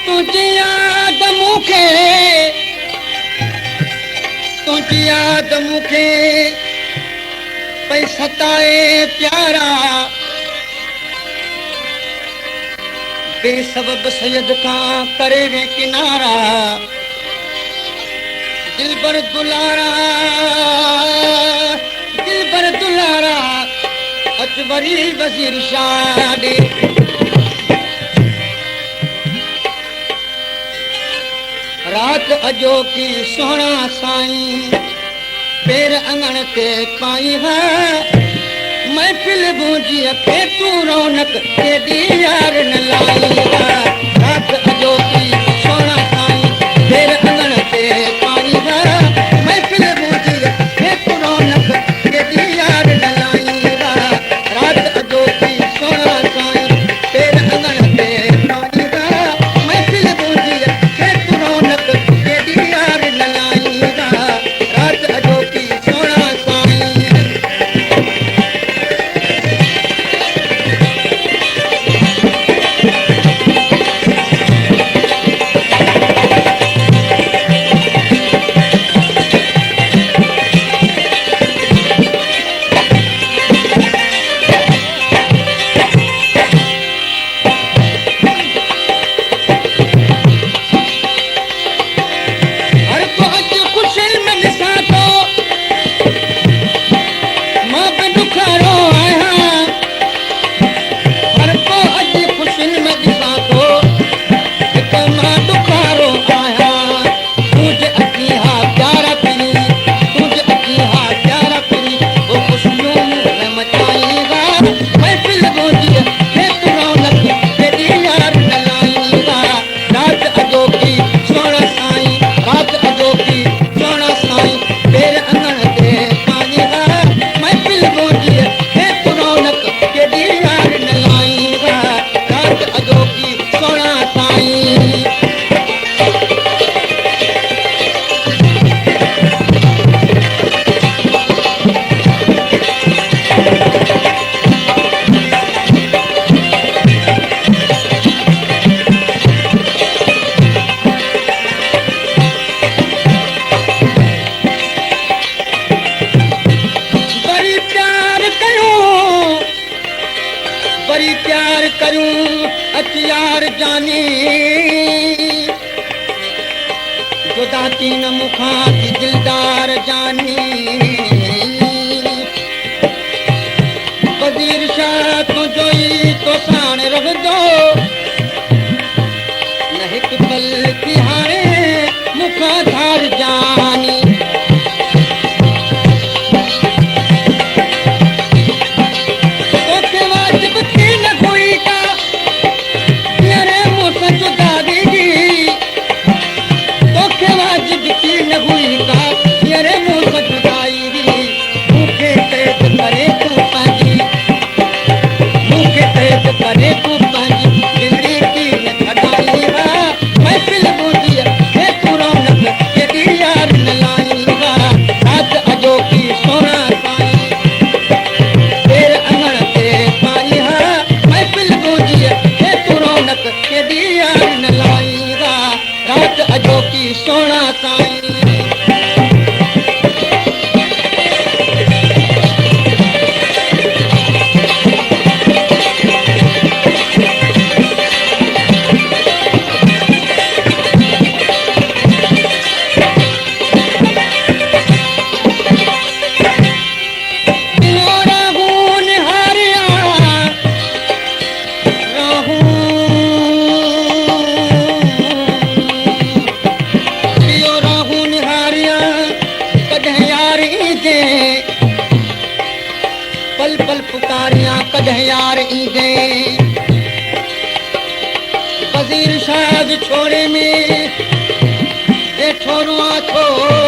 तुझी याद मूंखे तुझी याद मूंखे पई सताए प्यारा बेसबब सैयद का करे वे किनारा दिलबर दुलारा अचवरी वजीर शाह ॾे रात अजो की सोना साईं पेर अंगण ते पाई है महफिल गूंजी अखे तू रौनक केॾी यार न लाई है रात अजो की सोना साईं पेर अंगण ते पाई है महफिल गूंजी अखे तू रौनक केॾी यार न लाई है रात अजो की सोना साईं पेर अंगण ते पाई है महफिल गूंजी अखे तू रौनक केॾी यार न लाई है रात अजो की सोना साईं बड़ी प्यार करूं अचियार जानी जुदा तीन मुखा की दिलदार जानी वजीर शाह तो जोई तो साण रह दो न हिक पल की हारे मुखा धार जानी अजो की सोना साईं पल पल पुकारियां कदह यार ईंदे वजीर शाह छोड़े में वेठो रुआ थो